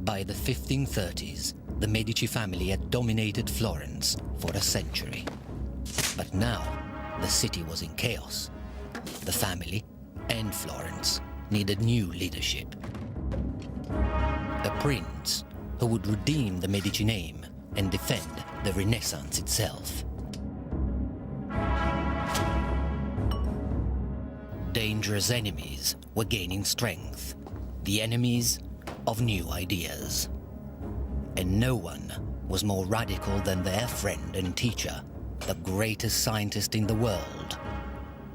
By the 1530s, the Medici family had dominated Florence for a century. But now, the city was in chaos. The family and Florence needed new leadership. A prince who would redeem the Medici name and defend the Renaissance itself. Dangerous enemies were gaining strength, the enemies of new ideas. And no one was more radical than their friend and teacher, the greatest scientist in the world,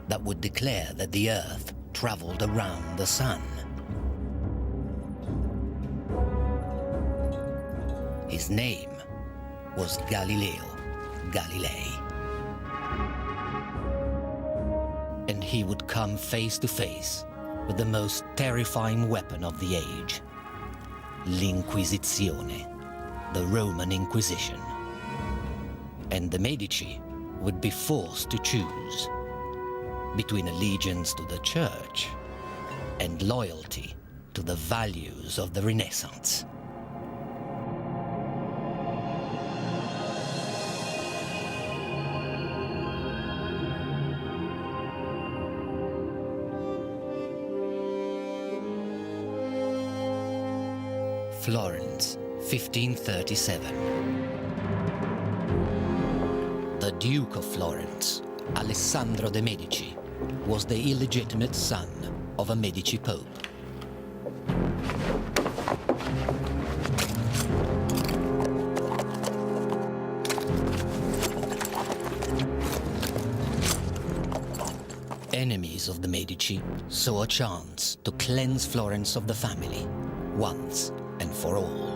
that would declare that the Earth traveled around the sun. His name was Galileo Galilei. And he would come face to face with the most terrifying weapon of the age, l'Inquisizione, the Roman Inquisition. And the Medici would be forced to choose between allegiance to the Church and loyalty to the values of the Renaissance. Florence, 1537. The Duke of Florence, Alessandro de' Medici, was the illegitimate son of a Medici pope. Enemies of the Medici saw a chance to cleanse Florence of the family, once and for all.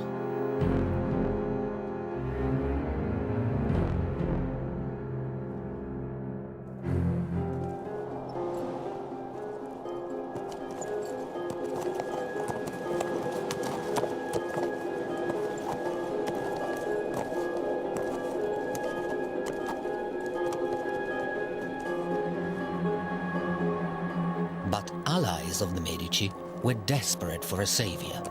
But allies of the Medici were desperate for a savior.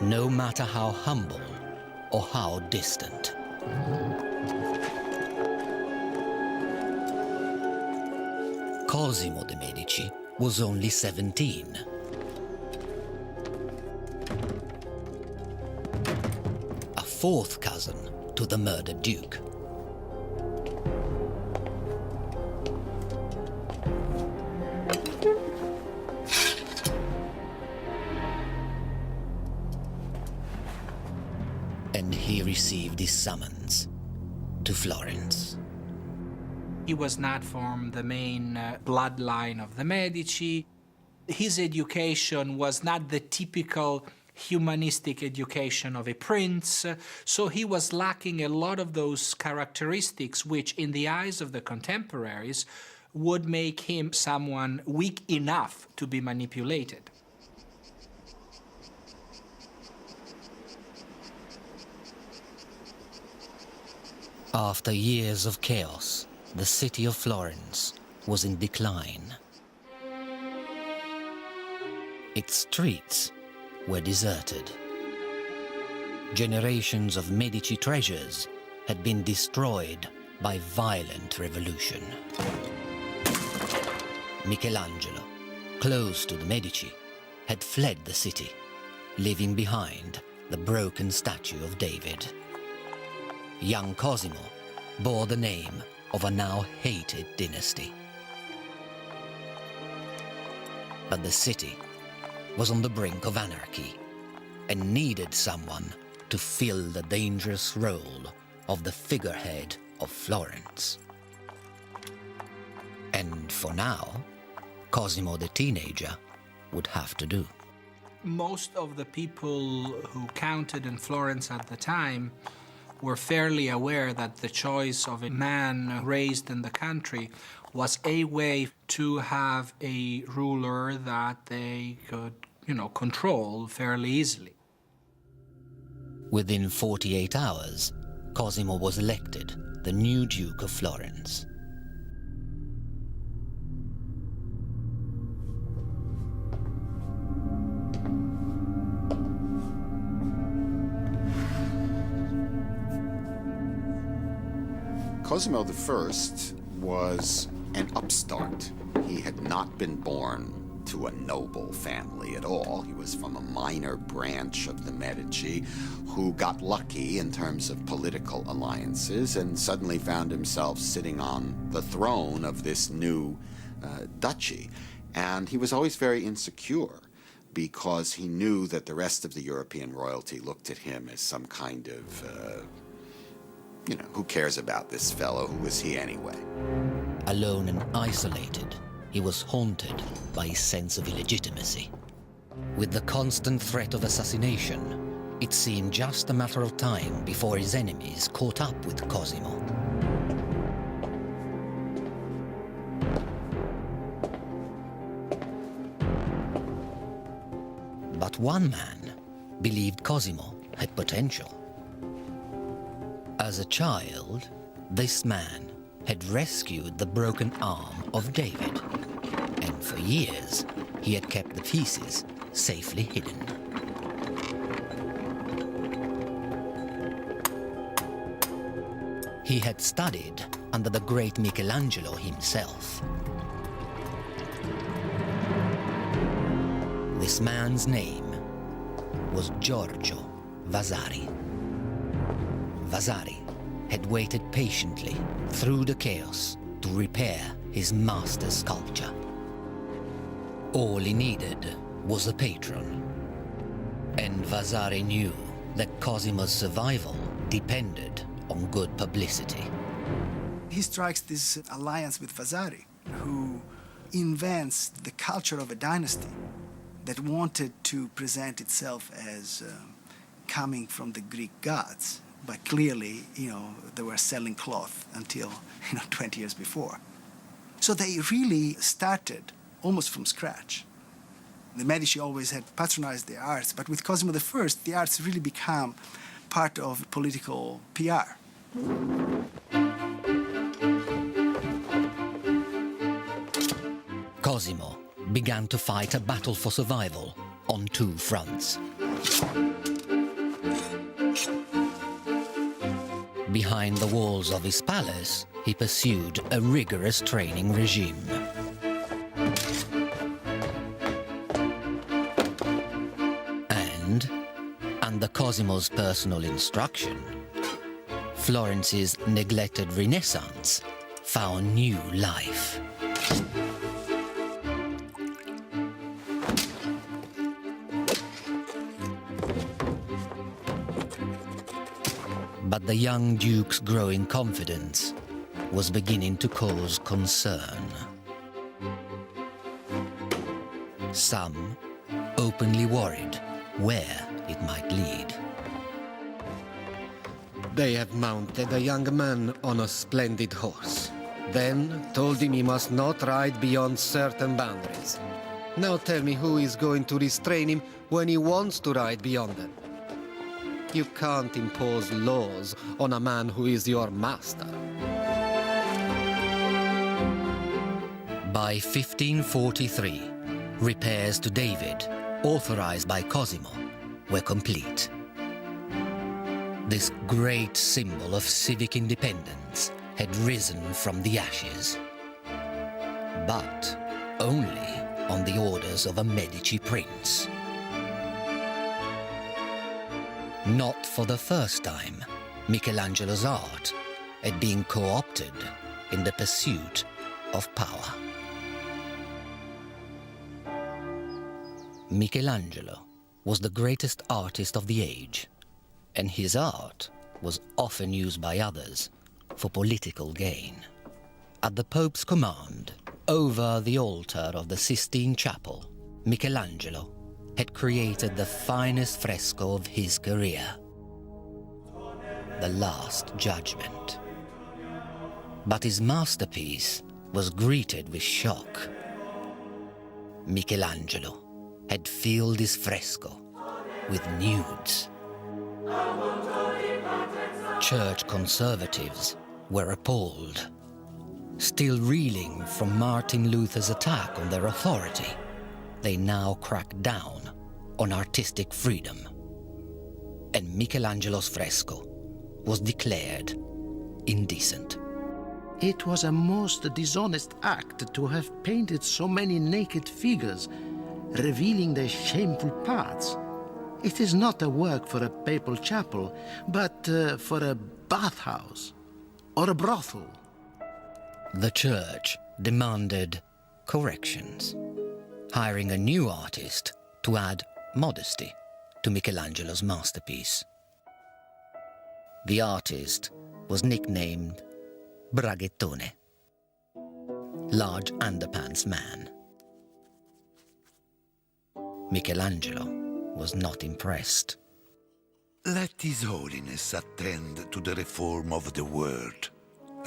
No matter how humble or how distant. Cosimo de' Medici was only 17. A fourth cousin to the murdered Duke. And he received his summons to Florence. He was not from the main bloodline of the Medici. His education was not the typical humanistic education of a prince, so he was lacking a lot of those characteristics which, in the eyes of the contemporaries, would make him someone weak enough to be manipulated. After years of chaos, the city of Florence was in decline. Its streets were deserted. Generations of Medici treasures had been destroyed by violent revolution. Michelangelo, close to the Medici, had fled the city, leaving behind the broken statue of David. Young Cosimo bore the name of a now hated dynasty. But the city was on the brink of anarchy and needed someone to fill the dangerous role of the figurehead of Florence. And for now, Cosimo the teenager would have to do. Most of the people who counted in Florence at the time were fairly aware that the choice of a man raised in the country was a way to have a ruler that they could, control fairly easily. Within 48 hours, Cosimo was elected the new Duke of Florence. Cosimo I was an upstart. He had not been born to a noble family at all. He was from a minor branch of the Medici who got lucky in terms of political alliances and suddenly found himself sitting on the throne of this new duchy. And he was always very insecure because he knew that the rest of the European royalty looked at him as some kind of, who cares about this fellow? Who is he anyway? Alone and isolated, he was haunted by his sense of illegitimacy. With the constant threat of assassination, it seemed just a matter of time before his enemies caught up with Cosimo. But one man believed Cosimo had potential. As a child, this man had rescued the broken arm of David, and for years he had kept the pieces safely hidden. He had studied under the great Michelangelo himself. This man's name was Giorgio Vasari. Vasari had waited patiently through the chaos to repair his master's sculpture. All he needed was a patron. And Vasari knew that Cosimo's survival depended on good publicity. He strikes this alliance with Vasari, who invents the culture of a dynasty that wanted to present itself as coming from the Greek gods. But clearly, they were selling cloth until, 20 years before. So they really started almost from scratch. The Medici always had patronized the arts, but with Cosimo I, the arts really become part of political PR. Cosimo began to fight a battle for survival on two fronts. Behind the walls of his palace, he pursued a rigorous training regime. And, under Cosimo's personal instruction, Florence's neglected Renaissance found new life. But the young duke's growing confidence was beginning to cause concern. Some openly worried where it might lead. They have mounted a young man on a splendid horse, then told him he must not ride beyond certain boundaries. Now tell me who is going to restrain him when he wants to ride beyond them. You can't impose laws on a man who is your master. By 1543, repairs to David, authorized by Cosimo, were complete. This great symbol of civic independence had risen from the ashes, but only on the orders of a Medici prince. Not for the first time, Michelangelo's art had been co-opted in the pursuit of power. Michelangelo was the greatest artist of the age, and his art was often used by others for political gain. At the Pope's command, over the altar of the Sistine Chapel, Michelangelo had created the finest fresco of his career, the Last Judgment. But his masterpiece was greeted with shock. Michelangelo had filled his fresco with nudes. Church conservatives were appalled. Still reeling from Martin Luther's attack on their authority, they now cracked down on artistic freedom. And Michelangelo's fresco was declared indecent. It was a most dishonest act to have painted so many naked figures, revealing their shameful parts. It is not a work for a papal chapel, but for a bathhouse or a brothel. The church demanded corrections, hiring a new artist to add modesty to Michelangelo's masterpiece. The artist was nicknamed Braghettone, large underpants man. Michelangelo was not impressed. Let His Holiness attend to the reform of the world.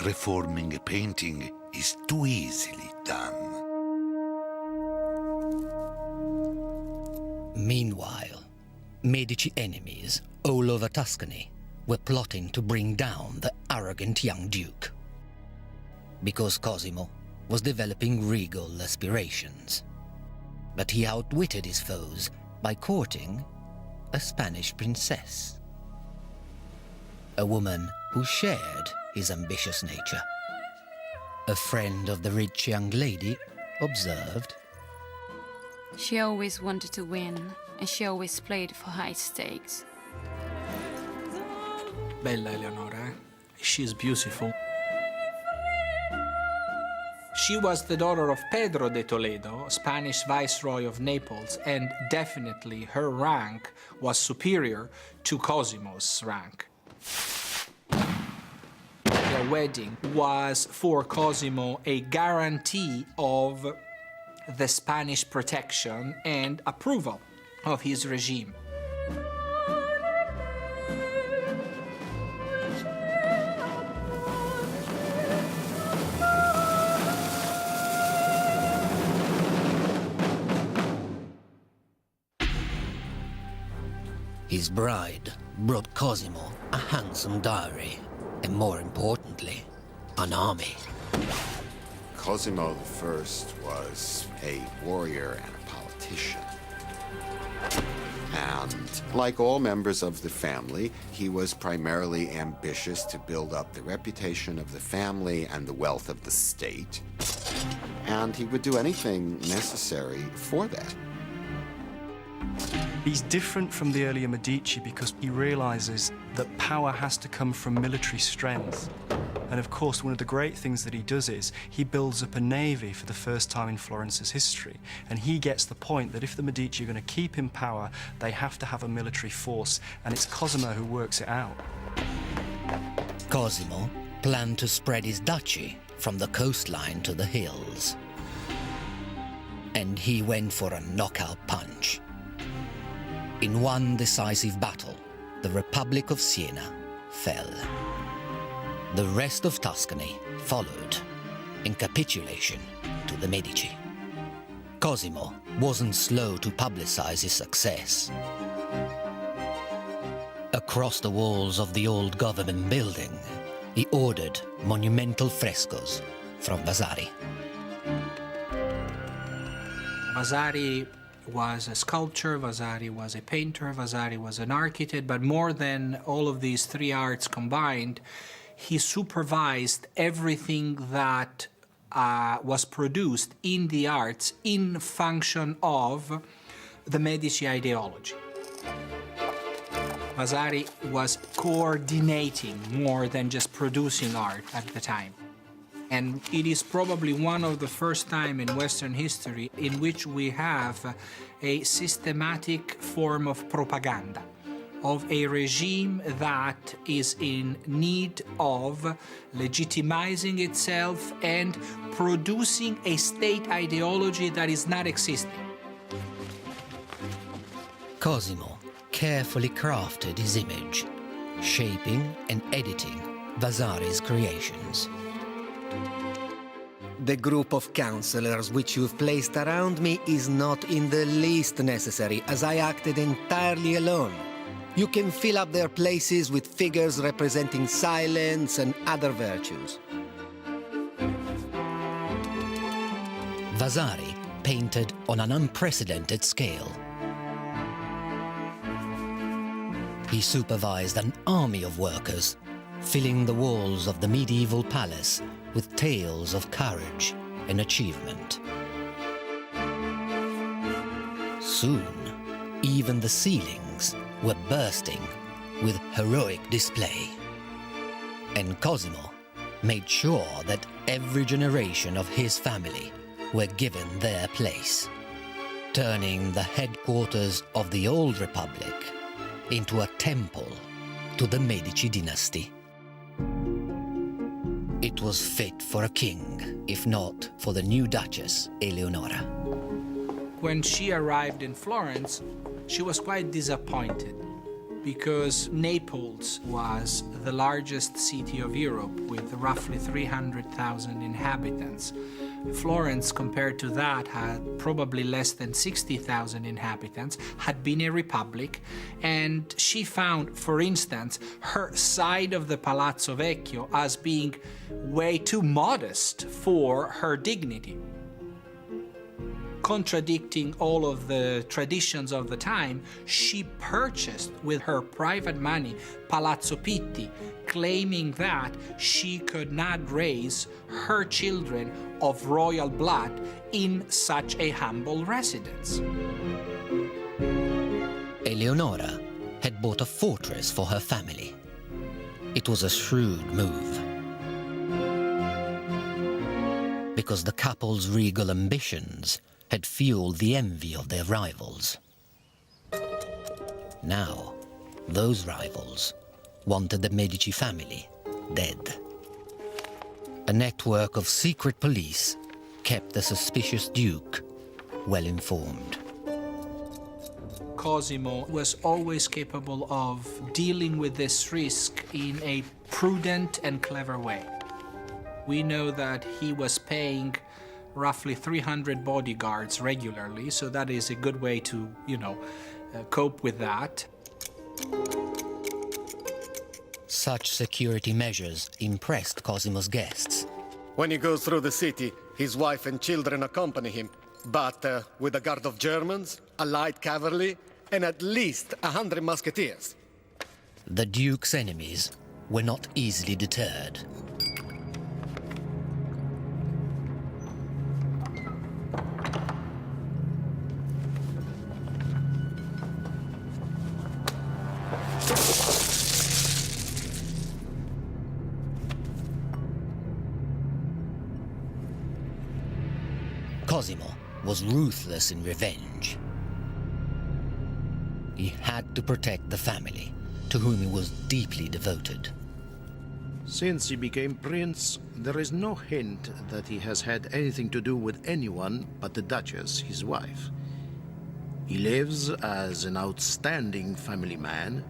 Reforming a painting is too easily done. Meanwhile, Medici enemies all over Tuscany were plotting to bring down the arrogant young duke, because Cosimo was developing regal aspirations. But he outwitted his foes by courting a Spanish princess, a woman who shared his ambitious nature. A friend of the rich young lady observed, She always wanted to win, and she always played for high stakes. Bella Eleonora, she is beautiful. She was the daughter of Pedro de Toledo, Spanish viceroy of Naples, and definitely her rank was superior to Cosimo's rank. Their wedding was for Cosimo a guarantee of the Spanish protection and approval of his regime. his bride brought Cosimo a handsome dowry, and more importantly, an army. Cosimo I was a warrior and a politician. And like all members of the family, he was primarily ambitious to build up the reputation of the family and the wealth of the state. And he would do anything necessary for that. He's different from the earlier Medici because he realizes that power has to come from military strength. And of course, one of the great things that he does is he builds up a navy for the first time in Florence's history. And he gets the point that if the Medici are going to keep in power, they have to have a military force. And it's Cosimo who works it out. Cosimo planned to spread his duchy from the coastline to the hills. And he went for a knockout punch. In one decisive battle, the Republic of Siena fell. The rest of Tuscany followed in capitulation to the Medici. Cosimo wasn't slow to publicize his success. Across the walls of the old government building, he ordered monumental frescoes from Vasari. Vasari was a sculptor, Vasari was a painter, Vasari was an architect, but more than all of these three arts combined, he supervised everything that was produced in the arts in function of the Medici ideology. Vasari was coordinating more than just producing art at the time. And it is probably one of the first time in Western history in which we have a systematic form of propaganda, of a regime that is in need of legitimizing itself and producing a state ideology that is not existing. Cosimo carefully crafted his image, shaping and editing Vasari's creations. The group of counselors which you've placed around me is not in the least necessary, as I acted entirely alone. You can fill up their places with figures representing silence and other virtues. Vasari painted on an unprecedented scale. He supervised an army of workers filling the walls of the medieval palace with tales of courage and achievement. Soon, even the ceilings were bursting with heroic display. And Cosimo made sure that every generation of his family were given their place, turning the headquarters of the old republic into a temple to the Medici dynasty. It was fit for a king, if not for the new Duchess, Eleonora. When she arrived in Florence, she was quite disappointed because Naples was the largest city of Europe with roughly 300,000 inhabitants. Florence, compared to that, had probably less than 60,000 inhabitants, had been a republic, and she found, for instance, her side of the Palazzo Vecchio as being way too modest for her dignity. Contradicting all of the traditions of the time, she purchased with her private money Palazzo Pitti, claiming that she could not raise her children of royal blood in such a humble residence. Eleonora had bought a fortress for her family. It was a shrewd move, because the couple's regal ambitions had fueled the envy of their rivals. Now, those rivals wanted the Medici family dead. A network of secret police kept the suspicious Duke well informed. Cosimo was always capable of dealing with this risk in a prudent and clever way. We know that he was paying roughly 300 bodyguards regularly, so that is a good way to, cope with that. Such security measures impressed Cosimo's guests. When he goes through the city, his wife and children accompany him, but with a guard of Germans, a light cavalry, and at least 100 musketeers. The Duke's enemies were not easily deterred. Cosimo was ruthless in revenge. He had to protect the family, to whom he was deeply devoted. Since he became prince, there is no hint that he has had anything to do with anyone but the Duchess, his wife. He lives as an outstanding family man,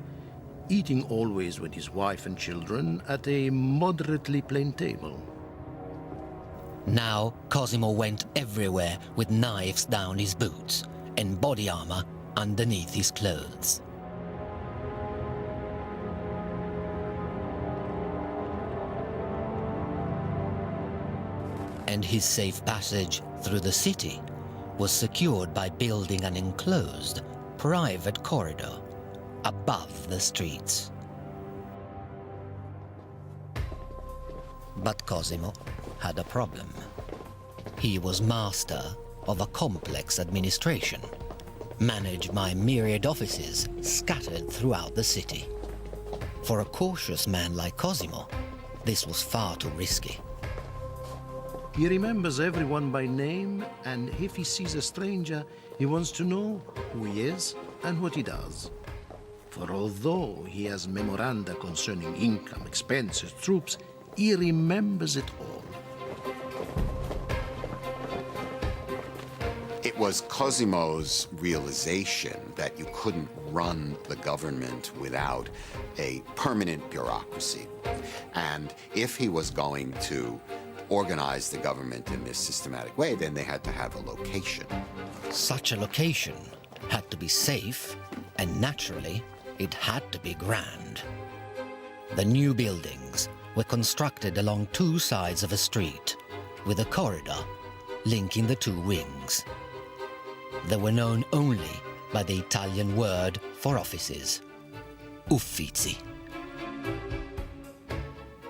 eating always with his wife and children at a moderately plain table. Now Cosimo went everywhere with knives down his boots and body armor underneath his clothes. And his safe passage through the city was secured by building an enclosed, private corridor above the streets. But Cosimo had a problem. He was master of a complex administration, managed by myriad offices scattered throughout the city. For a cautious man like Cosimo, this was far too risky. He remembers everyone by name, and if he sees a stranger, he wants to know who he is and what he does. For although he has memoranda concerning income, expenses, troops, he remembers it all. It was Cosimo's realization that you couldn't run the government without a permanent bureaucracy. And if he was going to organize the government in this systematic way, then they had to have a location. Such a location had to be safe, and naturally, it had to be grand. The new buildings were constructed along two sides of a street, with a corridor linking the two wings. They were known only by the Italian word for offices, uffizi.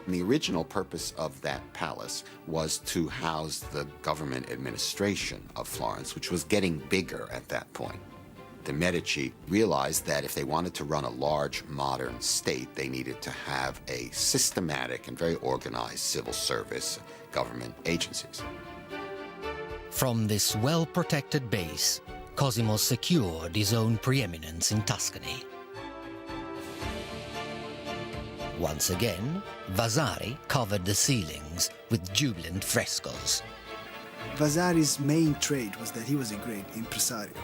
And the original purpose of that palace was to house the government administration of Florence, which was getting bigger at that point. The Medici realized that if they wanted to run a large, modern state, they needed to have a systematic and very organized civil service, government agencies. From this well-protected base, Cosimo secured his own preeminence in Tuscany. Once again, Vasari covered the ceilings with jubilant frescoes. Vasari's main trait was that he was a great impresario.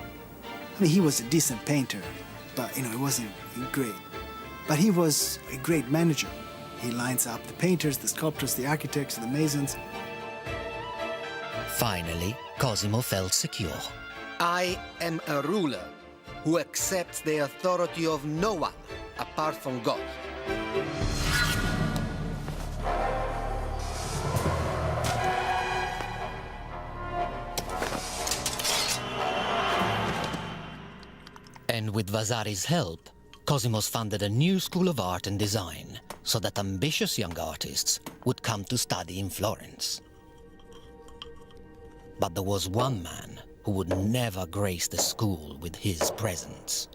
I mean, he was a decent painter, but, he wasn't great. But he was a great manager. He lines up the painters, the sculptors, the architects, the masons. Finally, Cosimo felt secure. I am a ruler who accepts the authority of no one apart from God. And with Vasari's help, Cosimo's funded a new school of art and design so that ambitious young artists would come to study in Florence. But there was one man who would never grace the school with his presence.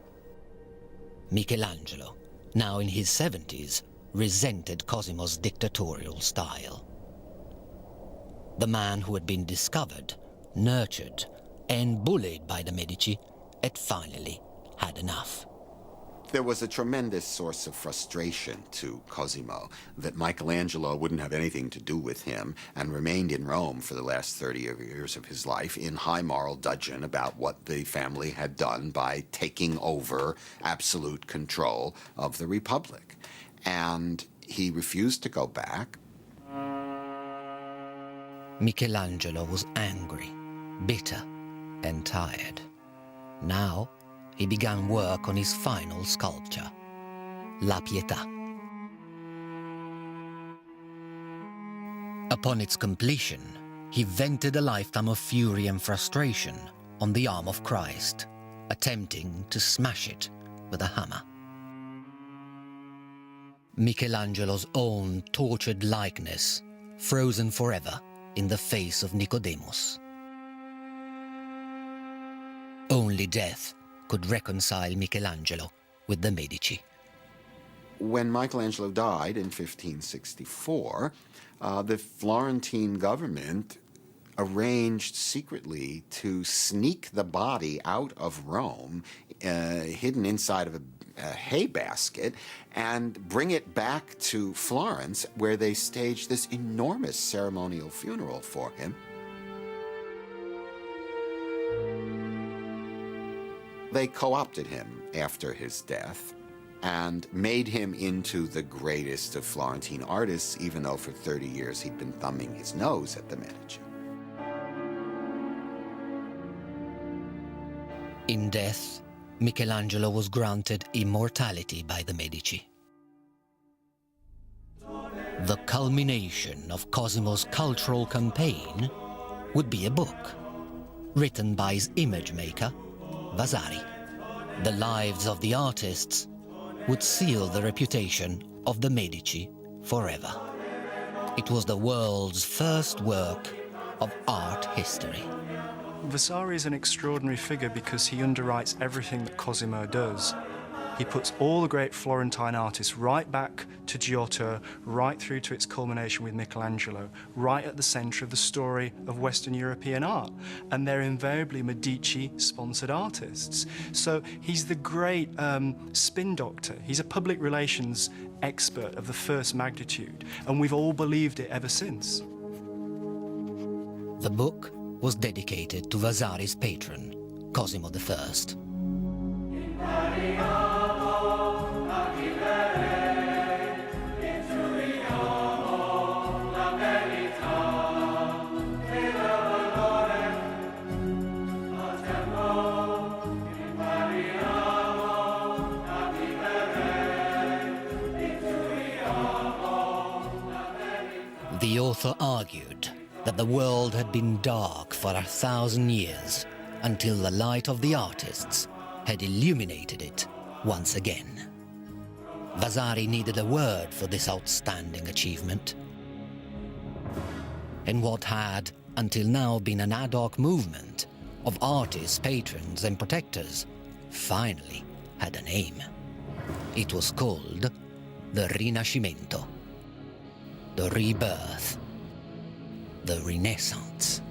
Michelangelo, now in his 70s, resented Cosimo's dictatorial style. The man who had been discovered, nurtured, and bullied by the Medici had finally had enough. There was a tremendous source of frustration to Cosimo that Michelangelo wouldn't have anything to do with him and remained in Rome for the last 30 years of his life in high moral dudgeon about what the family had done by taking over absolute control of the Republic. And he refused to go back. Michelangelo was angry, bitter, and tired. Now, he began work on his final sculpture, La Pietà. Upon its completion, he vented a lifetime of fury and frustration on the arm of Christ, attempting to smash it with a hammer. Michelangelo's own tortured likeness, frozen forever in the face of Nicodemus. Only death could reconcile Michelangelo with the Medici. When Michelangelo died in 1564, the Florentine government arranged secretly to sneak the body out of Rome, hidden inside of a hay basket, and bring it back to Florence, where they staged this enormous ceremonial funeral for him. They co-opted him after his death and made him into the greatest of Florentine artists, even though for 30 years he'd been thumbing his nose at the Medici. In death, Michelangelo was granted immortality by the Medici. The culmination of Cosimo's cultural campaign would be a book, written by his image maker, Vasari. The lives of the artists would seal the reputation of the Medici forever. It was the world's first work of art history. Vasari is an extraordinary figure because he underwrites everything that Cosimo does. He puts all the great Florentine artists right back to Giotto, right through to its culmination with Michelangelo, right at the center of the story of Western European art. And they're invariably Medici-sponsored artists. So he's the great spin doctor. He's a public relations expert of the first magnitude, and we've all believed it ever since. The book was dedicated to Vasari's patron, Cosimo I. The author argued that the world had been dark for 1,000 years until the light of the artists had illuminated it once again. Vasari needed a word for this outstanding achievement. And what had, until now, been an ad hoc movement of artists, patrons, and protectors finally had a name. It was called the Rinascimento, the rebirth, the Renaissance.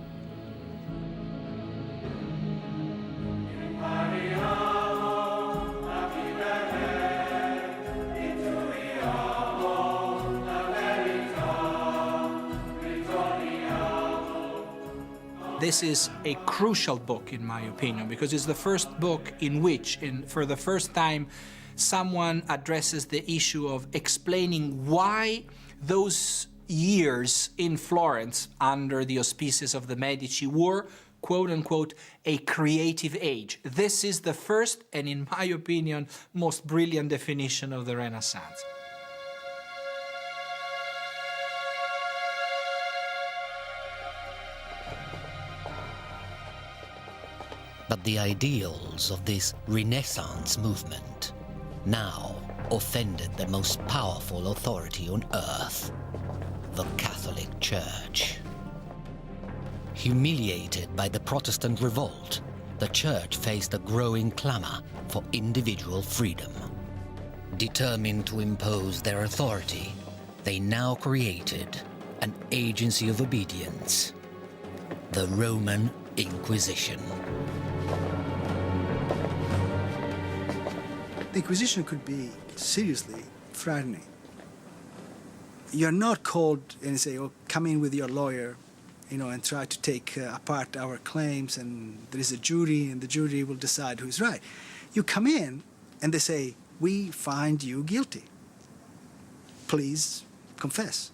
This is a crucial book, in my opinion, because it's the first book in which, for the first time, someone addresses the issue of explaining why those years in Florence under the auspices of the Medici were, quote-unquote, a creative age. This is the first, and in my opinion, most brilliant definition of the Renaissance. But the ideals of this Renaissance movement now offended the most powerful authority on earth, the Catholic Church. Humiliated by the Protestant revolt, the Church faced a growing clamor for individual freedom. Determined to impose their authority, they now created an agency of obedience, the Roman Inquisition. The Inquisition could be seriously frightening. You're not called and say, oh, come in with your lawyer, and try to take apart our claims, and there is a jury, and the jury will decide who's right. You come in, and they say, we find you guilty. Please confess.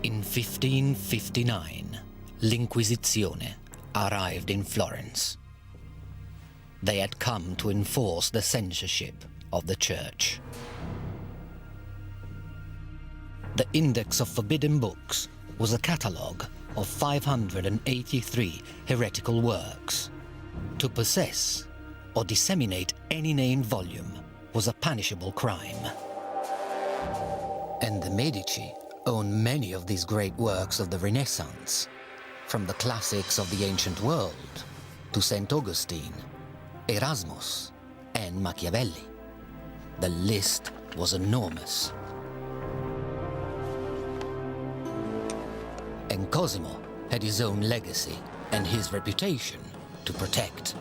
In 1559, l'Inquisizione arrived in Florence. They had come to enforce the censorship of the Church. The Index of Forbidden Books was a catalogue of 583 heretical works. To possess or disseminate any named volume was a punishable crime. And the Medici owned many of these great works of the Renaissance, from the classics of the ancient world to St. Augustine, Erasmus, and Machiavelli. The list was enormous. And Cosimo had his own legacy and his reputation to protect.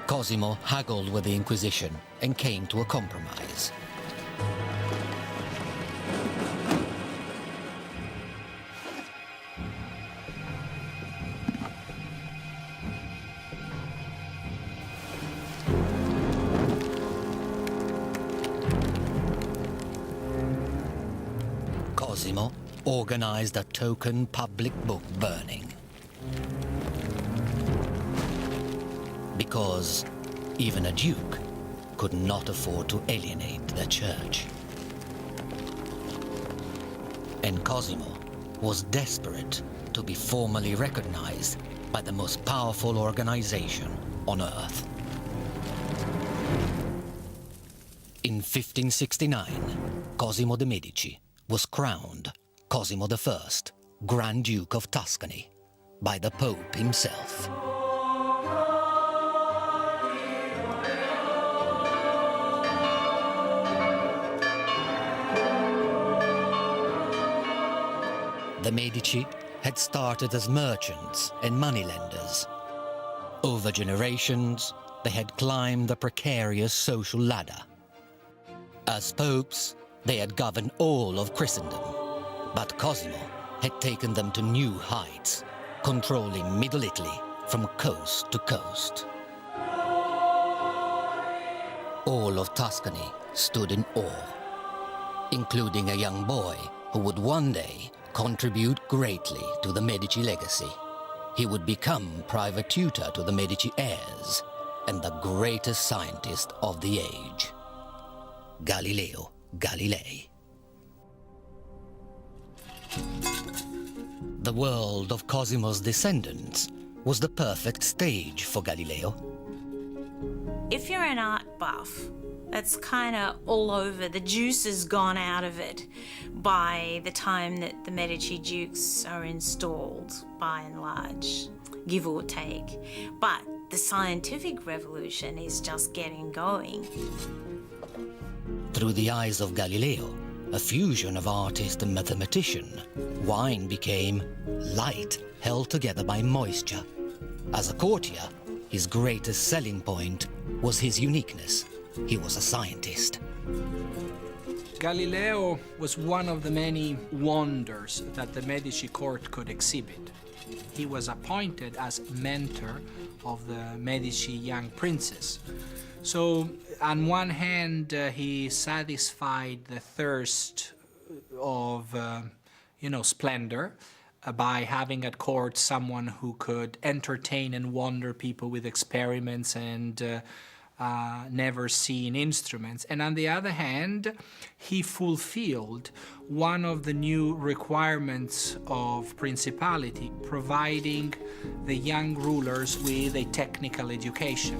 Cosimo haggled with the Inquisition and came to a compromise. Cosimo organized a token public book burning. Because even a duke could not afford to alienate the Church. And Cosimo was desperate to be formally recognized by the most powerful organization on earth. In 1569, Cosimo de' Medici was crowned Cosimo I, Grand Duke of Tuscany, by the Pope himself. The Medici had started as merchants and moneylenders. Over generations, they had climbed a precarious social ladder. As popes, they had governed all of Christendom, but Cosimo had taken them to new heights, controlling Middle Italy from coast to coast. All of Tuscany stood in awe, including a young boy who would one day contribute greatly to the Medici legacy. He would become private tutor to the Medici heirs and the greatest scientist of the age, Galileo Galilei. The world of Cosimo's descendants was the perfect stage for Galileo. If you're an art buff, that's kind of all over. The juice has gone out of it by the time that the Medici dukes are installed, by and large, give or take. But the scientific revolution is just getting going. Through the eyes of Galileo, a fusion of artist and mathematician, wine became light held together by moisture. As a courtier, his greatest selling point was his uniqueness. He was a scientist. Galileo was one of the many wonders that the Medici court could exhibit. He was appointed as mentor of the Medici young princes. So, on one hand, he satisfied the thirst of, splendor by having at court someone who could entertain and wonder people with experiments and never seen instruments. And on the other hand, he fulfilled one of the new requirements of principality, providing the young rulers with a technical education.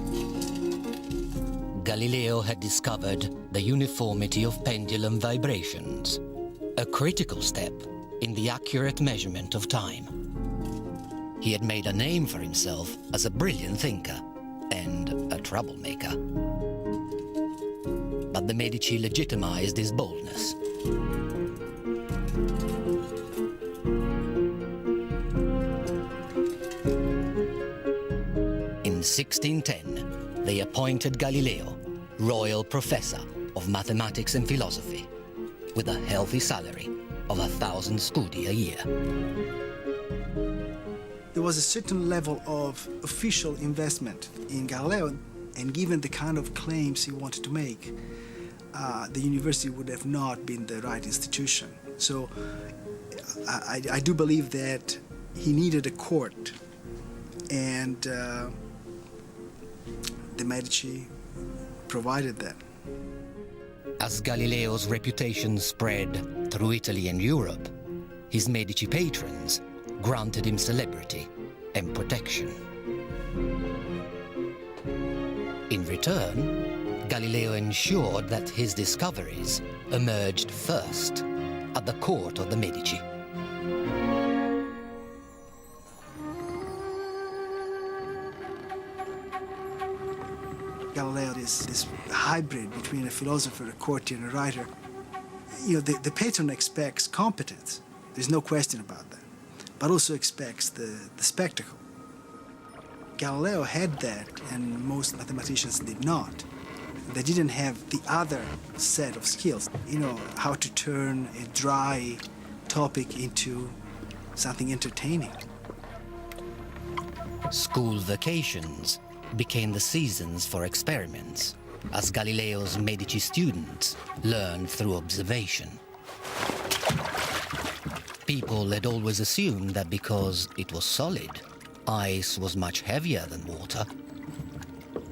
Galileo had discovered the uniformity of pendulum vibrations, a critical step in the accurate measurement of time. He had made a name for himself as a brilliant thinker and a troublemaker. But the Medici legitimized his boldness. In 1610, they appointed Galileo royal professor of mathematics and philosophy, with a healthy salary of 1,000 scudi a year. There was a certain level of official investment in Galileo, and given the kind of claims he wanted to make, the university would have not been the right institution. So I do believe that he needed a court, and the Medici provided that. As Galileo's reputation spread through Italy and Europe, his Medici patrons granted him celebrity and protection. In return, Galileo ensured that his discoveries emerged first at the court of the Medici. Galileo is this hybrid between a philosopher, a courtier, and a writer. The patron expects competence. There's no question about that. But also expects the spectacle. Galileo had that, and most mathematicians did not. They didn't have the other set of skills. How to turn a dry topic into something entertaining. School vacations became the seasons for experiments, as Galileo's Medici students learned through observation. People had always assumed that because it was solid, ice was much heavier than water.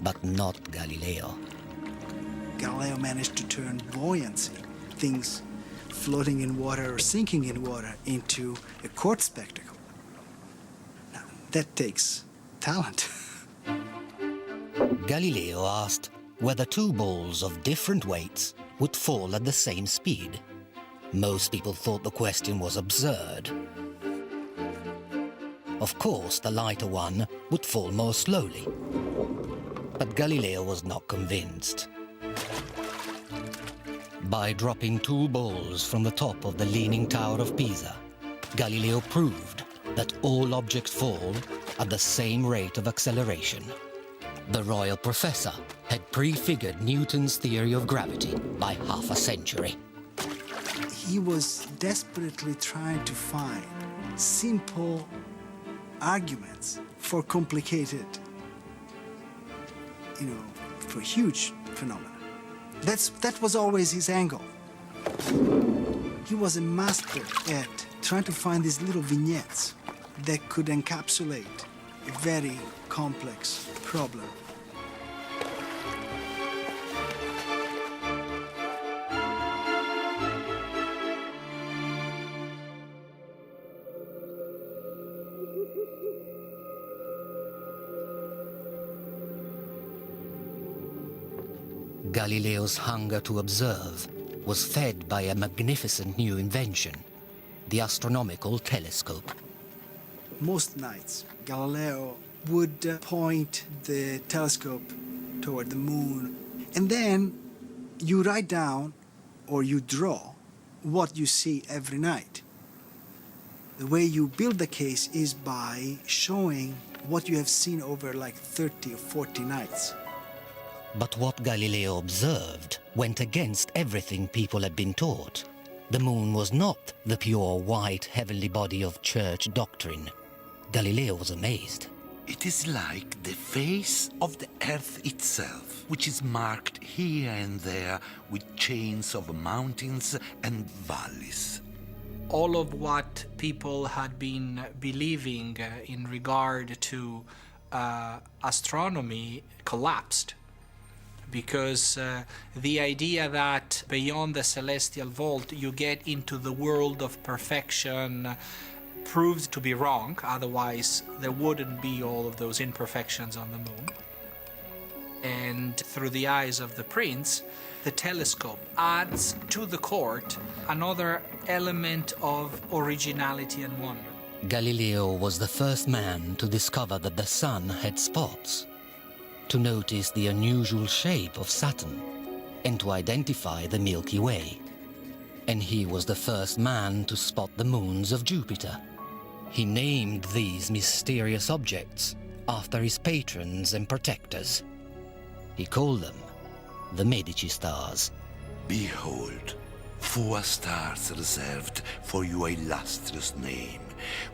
But not Galileo. Galileo managed to turn buoyancy, things floating in water or sinking in water, into a court spectacle. Now, that takes talent. Galileo asked whether two balls of different weights would fall at the same speed. Most people thought the question was absurd. Of course, the lighter one would fall more slowly. But Galileo was not convinced. By dropping two balls from the top of the Leaning Tower of Pisa, Galileo proved that all objects fall at the same rate of acceleration. The royal professor had prefigured Newton's theory of gravity by half a century. He was desperately trying to find simple arguments for complicated, for huge phenomena. That was always his angle. He was a master at trying to find these little vignettes that could encapsulate a very complex problem. Galileo's hunger to observe was fed by a magnificent new invention, the astronomical telescope. Most nights, Galileo would point the telescope toward the moon, and then you write down or you draw what you see every night. The way you build the case is by showing what you have seen over like 30 or 40 nights. But what Galileo observed went against everything people had been taught. The moon was not the pure white heavenly body of church doctrine. Galileo was amazed. It is like the face of the earth itself, which is marked here and there with chains of mountains and valleys. All of what people had been believing in regard to astronomy collapsed, because the idea that beyond the celestial vault you get into the world of perfection proved to be wrong. Otherwise there wouldn't be all of those imperfections on the moon. And through the eyes of the prince, the telescope adds to the court another element of originality and wonder. Galileo was the first man to discover that the sun had spots, to notice the unusual shape of Saturn, and to identify the Milky Way. And he was the first man to spot the moons of Jupiter. He named these mysterious objects after his patrons and protectors. He called them the Medici stars. Behold, 4 stars reserved for your illustrious name,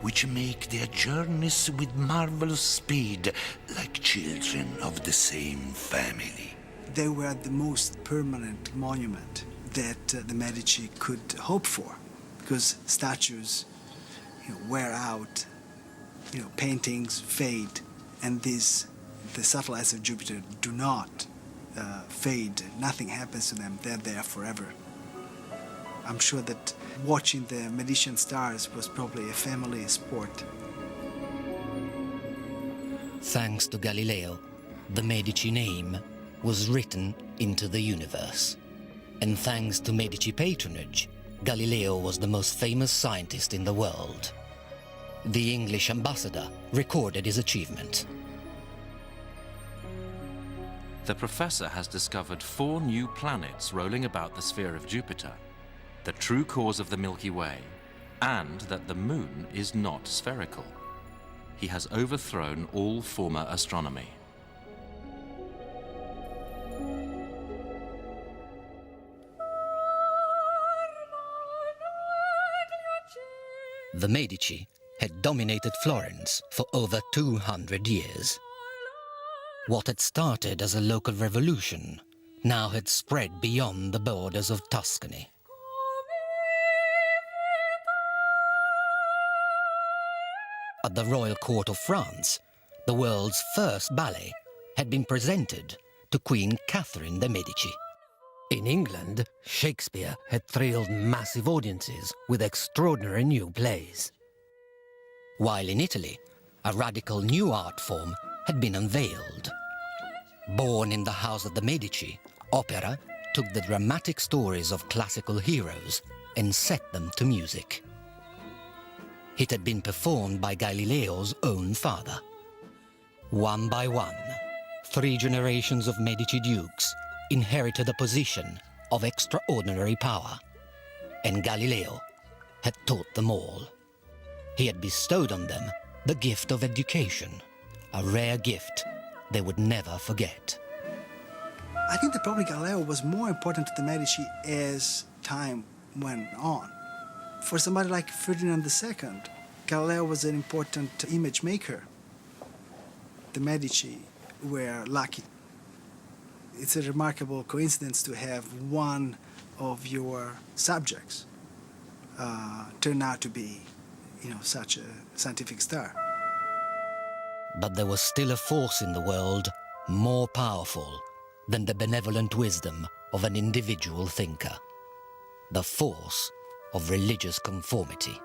which make their journeys with marvelous speed, like children of the same family. They were the most permanent monument that the Medici could hope for, because statues wear out, paintings fade, and the satellites of Jupiter do not fade. Nothing happens to them. They're there forever. I'm sure that watching the Medici stars was probably a family sport. Thanks to Galileo, the Medici name was written into the universe. And thanks to Medici patronage, Galileo was the most famous scientist in the world. The English ambassador recorded his achievement. The professor has discovered 4 new planets rolling about the sphere of Jupiter, the true cause of the Milky Way, and that the moon is not spherical. He has overthrown all former astronomy. The Medici had dominated Florence for over 200 years. What had started as a local revolution now had spread beyond the borders of Tuscany. At the royal court of France, the world's first ballet had been presented to Queen Catherine de' Medici. In England, Shakespeare had thrilled massive audiences with extraordinary new plays. While in Italy, a radical new art form had been unveiled. Born in the house of the Medici, opera took the dramatic stories of classical heroes and set them to music. It had been performed by Galileo's own father. One by one, 3 generations of Medici dukes inherited a position of extraordinary power, and Galileo had taught them all. He had bestowed on them the gift of education, a rare gift they would never forget. I think that probably Galileo was more important to the Medici as time went on. For somebody like Ferdinand II, Galileo was an important image maker. The Medici were lucky. It's a remarkable coincidence to have one of your subjects turn out to be, such a scientific star. But there was still a force in the world more powerful than the benevolent wisdom of an individual thinker. The force of religious conformity.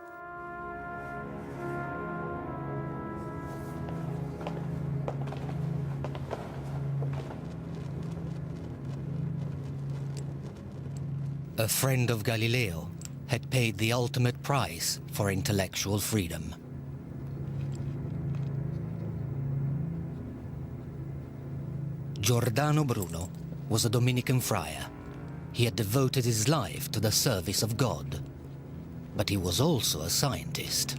A friend of Galileo had paid the ultimate price for intellectual freedom. Giordano Bruno was a Dominican friar. He had devoted his life to the service of God, but he was also a scientist.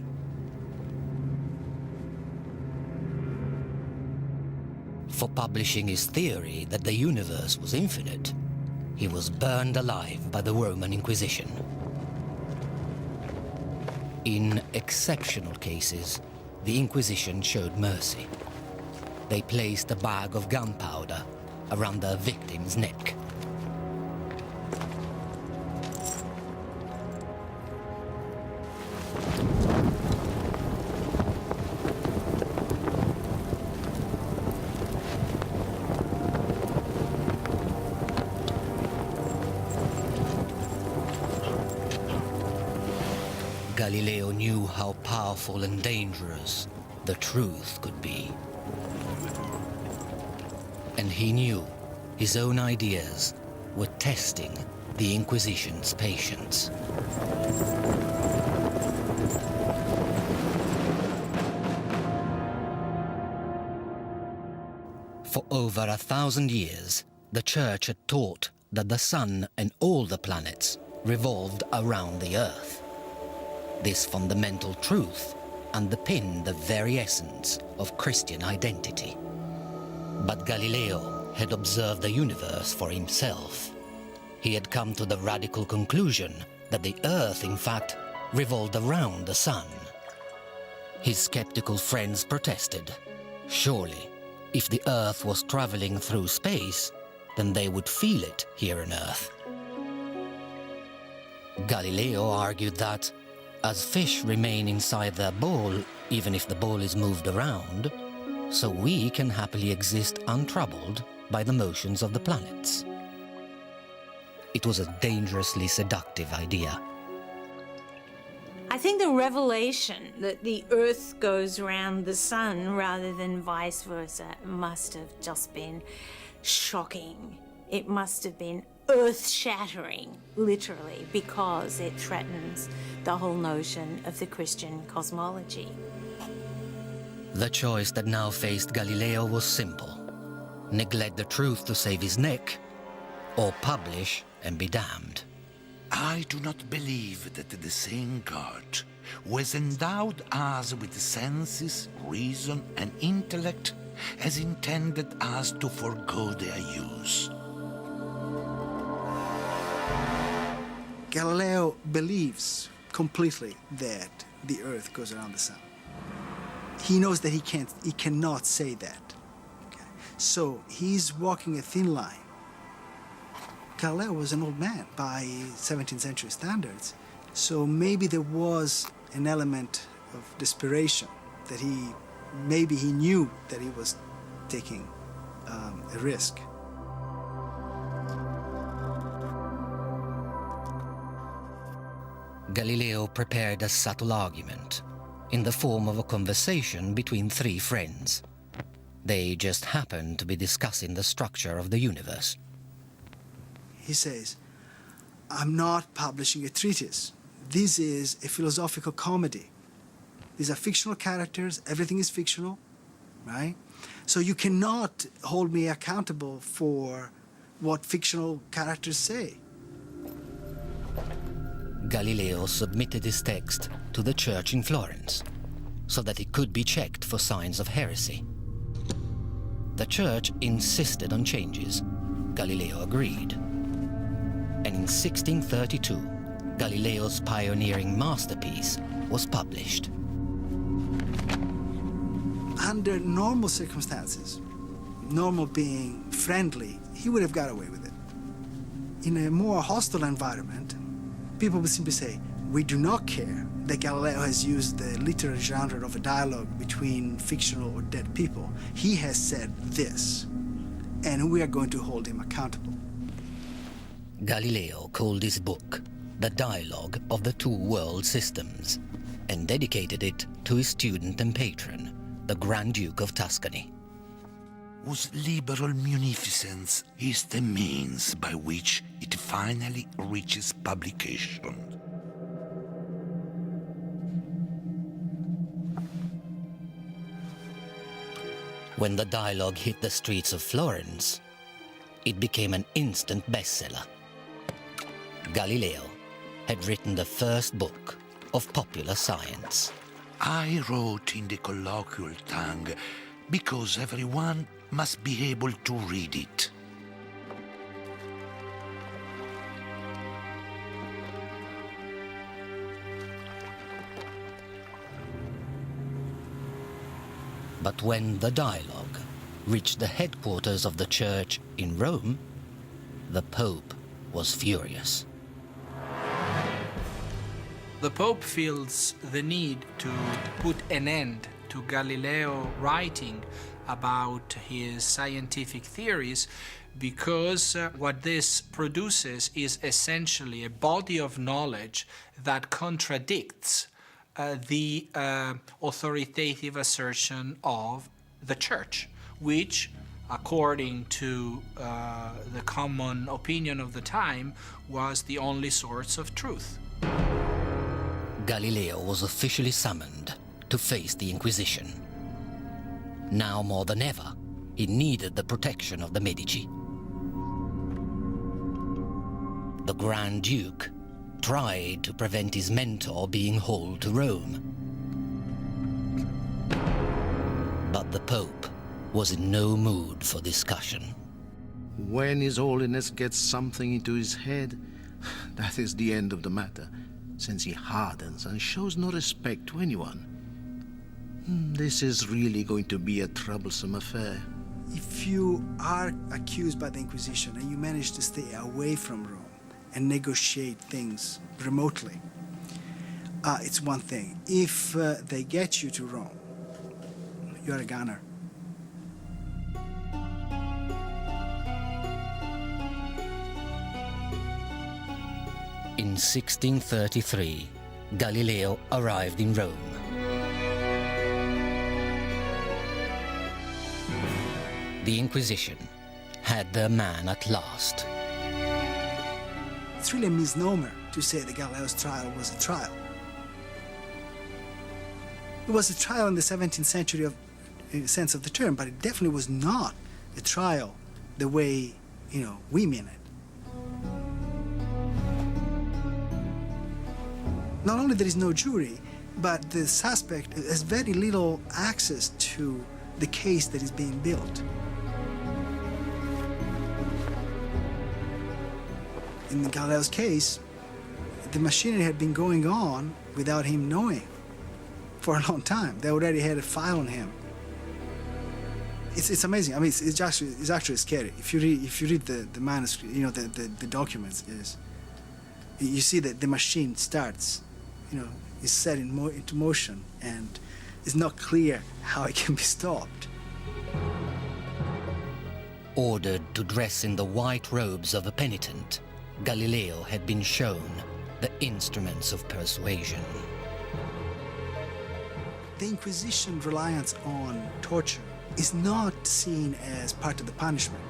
For publishing his theory that the universe was infinite, he was burned alive by the Roman Inquisition. In exceptional cases, the Inquisition showed mercy. They placed a bag of gunpowder around their victim's neck. Galileo knew how powerful and dangerous the truth could be. And he knew his own ideas were testing the Inquisition's patience. For over 1,000 years, the Church had taught that the Sun and all the planets revolved around the Earth. This fundamental truth underpinned the very essence of Christian identity. But Galileo had observed the universe for himself. He had come to the radical conclusion that the Earth, in fact, revolved around the Sun. His skeptical friends protested. Surely, if the Earth was traveling through space, then they would feel it here on Earth. Galileo argued that, as fish remain inside their bowl even if the bowl is moved around, so we can happily exist untroubled by the motions of the planets. It was a dangerously seductive idea. I think the revelation that the Earth goes around the Sun rather than vice versa must have just been shocking. It must have been earth-shattering, literally, because it threatens the whole notion of the Christian cosmology. The choice that now faced Galileo was simple: neglect the truth to save his neck, or publish and be damned. I do not believe that the same God who has endowed us with senses, reason, and intellect has intended us to forego their use. Galileo believes completely that the Earth goes around the Sun. He knows that he cannot say that. Okay? So he's walking a thin line. Galileo was an old man by 17th century standards, so maybe there was an element of desperation that maybe he knew that he was taking a risk. Galileo prepared a subtle argument in the form of a conversation between three friends. They just happened to be discussing the structure of the universe. He says, "I'm not publishing a treatise. This is a philosophical comedy. These are fictional characters. Everything is fictional, right? So you cannot hold me accountable for what fictional characters say." Galileo submitted his text to the church in Florence so that it could be checked for signs of heresy. The church insisted on changes. Galileo agreed. And in 1632, Galileo's pioneering masterpiece was published. Under normal circumstances, normal being friendly, he would have got away with it. In a more hostile environment, people would simply say, "We do not care that Galileo has used the literary genre of a dialogue between fictional or dead people. He has said this, and we are going to hold him accountable." Galileo called his book The Dialogue of the Two World Systems and dedicated it to his student and patron, the Grand Duke of Tuscany. whose liberal munificence is the means by which it finally reaches publication. When the dialogue hit the streets of Florence, it became an instant bestseller. Galileo had written the first book of popular science. I wrote in the colloquial tongue because everyone must be able to read it. But when the dialogue reached the headquarters of the church in Rome, the Pope was furious. The Pope feels the need to put an end to Galileo writing about his scientific theories because what this produces is essentially a body of knowledge that contradicts the authoritative assertion of the Church, which, according to the common opinion of the time, was the only source of truth. Galileo was officially summoned to face the Inquisition. Now more than ever, he needed the protection of the Medici. The Grand Duke tried to prevent his mentor being hauled to Rome. But the Pope was in no mood for discussion. When His Holiness gets something into his head, that is the end of the matter, since he hardens and shows no respect to anyone. This is really going to be a troublesome affair. If you are accused by the Inquisition and you manage to stay away from Rome and negotiate things remotely, it's one thing. If they get you to Rome, you're a gunner. In 1633, Galileo arrived in Rome. The Inquisition had their man at last. It's really a misnomer to say that Galileo's trial was a trial. It was a trial in the 17th century in the sense of the term, but it definitely was not a trial the way, we mean it. Not only there is no jury, but the suspect has very little access to the case that is being built. In Galileo's case, the machinery had been going on without him knowing for a long time. They already had a file on him. It's amazing. I mean, it's actually scary. If you read the manuscript, the documents, you see that the machine starts, is set into motion, and it's not clear how it can be stopped. Ordered to dress in the white robes of a penitent, Galileo had been shown the instruments of persuasion. The Inquisition reliance on torture is not seen as part of the punishment.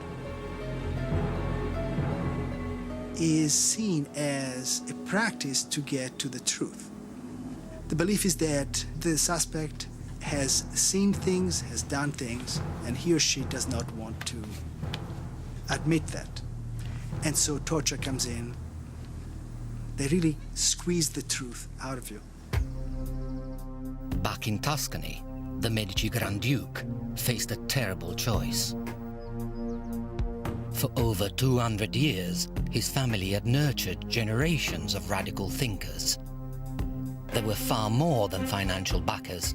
It is seen as a practice to get to the truth. The belief is that the suspect has seen things, has done things, and he or she does not want to admit that. And so torture comes in. They really squeeze the truth out of you. Back in Tuscany, the Medici Grand Duke faced a terrible choice. For over 200 years, his family had nurtured generations of radical thinkers. They were far more than financial backers.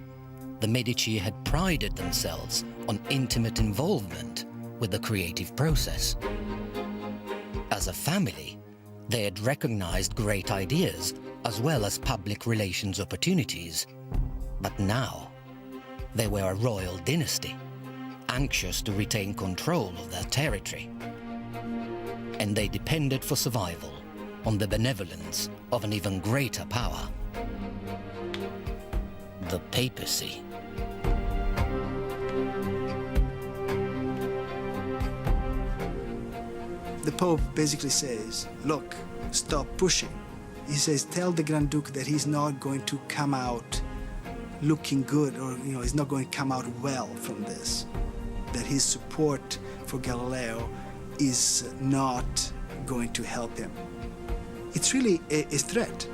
The Medici had prided themselves on intimate involvement with the creative process. As a family, they had recognized great ideas as well as public relations opportunities. But now, they were a royal dynasty, anxious to retain control of their territory. And they depended for survival on the benevolence of an even greater power, the papacy. The Pope basically says, look, stop pushing. He says, tell the Grand Duke that he's not going to come out looking good, or he's not going to come out well from this. That his support for Galileo is not going to help him. It's really a threat.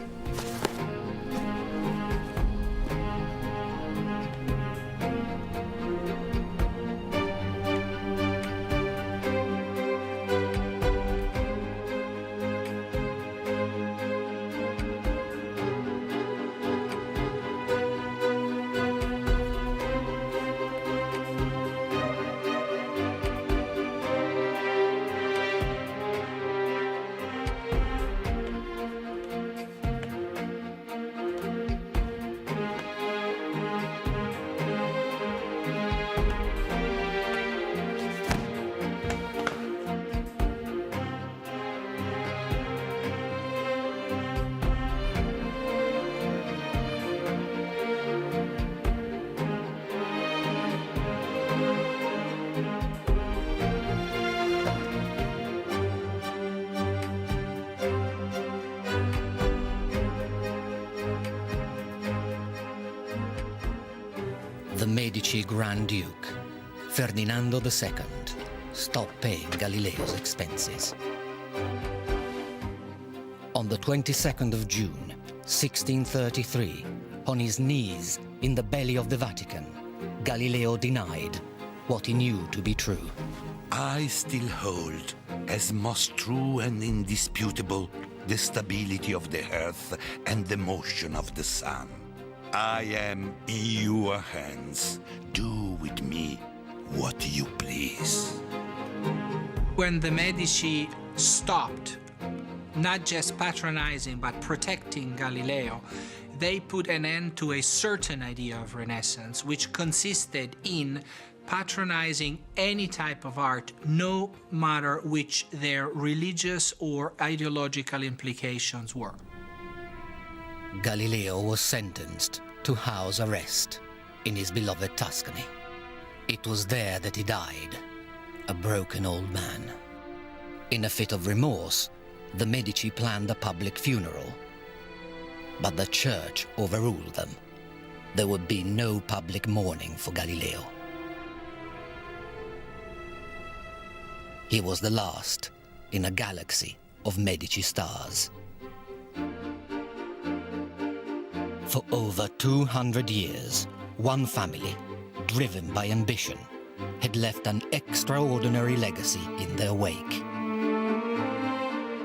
The Medici Grand Duke, Ferdinando II, stopped paying Galileo's expenses. On the 22nd of June, 1633, on his knees in the belly of the Vatican, Galileo denied what he knew to be true. I still hold as most true and indisputable the stability of the earth and the motion of the sun. I am in your hands. Do with me what you please. When the Medici stopped not just patronizing but protecting Galileo, they put an end to a certain idea of Renaissance, which consisted in patronizing any type of art, no matter which their religious or ideological implications were. Galileo was sentenced to house arrest in his beloved Tuscany. It was there that he died, a broken old man. In a fit of remorse, the Medici planned a public funeral, but the church overruled them. There would be no public mourning for Galileo. He was the last in a galaxy of Medici stars. For over 200 years, one family, driven by ambition, had left an extraordinary legacy in their wake.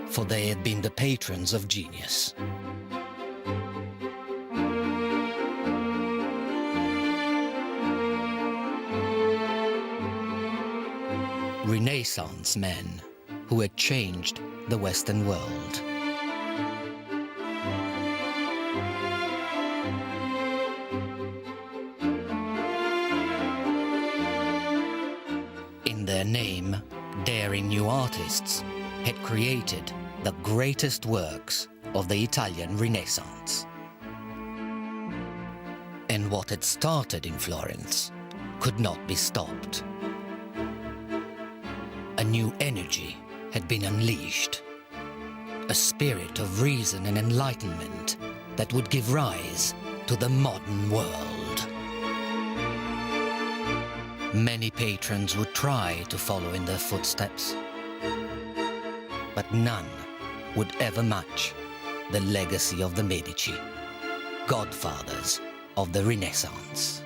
For they had been the patrons of genius. Renaissance men who had changed the Western world. In their name, daring new artists had created the greatest works of the Italian Renaissance. And what had started in Florence could not be stopped. A new energy had been unleashed, a spirit of reason and enlightenment that would give rise to the modern world. Many patrons would try to follow in their footsteps, but none would ever match the legacy of the Medici, godfathers of the Renaissance.